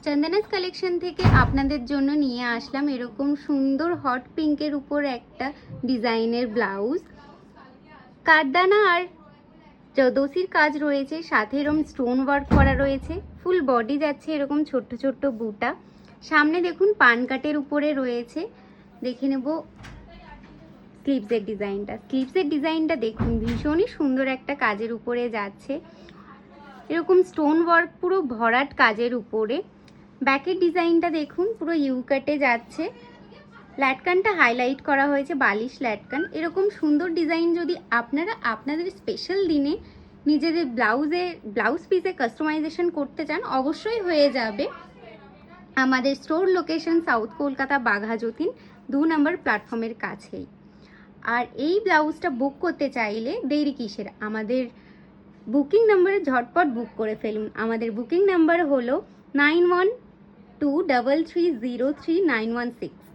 চন্দনাস collection থেকে আপনাদের জন্য নিয়ে আসলাম এরকম সুন্দর হট পিঙ্কের উপর একটা ডিজাইনের ব্লাউজ। কাঠদানা আর জর্দোসির কাজ রয়েছে, সাথে এরকম স্টোন ওয়ার্ক করা রয়েছে। ফুল বডি যাচ্ছে এরকম ছোট্ট ছোট্ট বুটা। সামনে দেখুন পান কাটের উপরে রয়েছে। দেখে নেব স্লিভসের ডিজাইনটা। স্লিভসের ডিজাইনটা দেখুন ভীষণই সুন্দর একটা কাজের উপরে যাচ্ছে, এরকম স্টোন ওয়ার্ক পুরো ভরাট কাজের উপরে। ব্যাকের ডিজাইনটা দেখুন পুরো ইউ কাটে যাচ্ছে, ল্যাটকানটা হাইলাইট করা হয়েছে, বালিশ ল্যাটকান। এরকম সুন্দর ডিজাইন যদি আপনারা আপনাদের স্পেশাল দিনে নিজেদের ব্লাউজ পিসে কাস্টমাইজেশন করতে চান, অবশ্যই হয়ে যাবে। আমাদের store location south Kolkata Bagha Jatin 2 নম্বর প্ল্যাটফর্মের কাছেই। আর এই ব্লাউজটা বুক করতে চাইলে দেরি কিসের, আমাদের বুকিং নাম্বারে ঝটপট বুক করে ফেলুন। আমাদের বুকিং নাম্বার হলো 9123303916।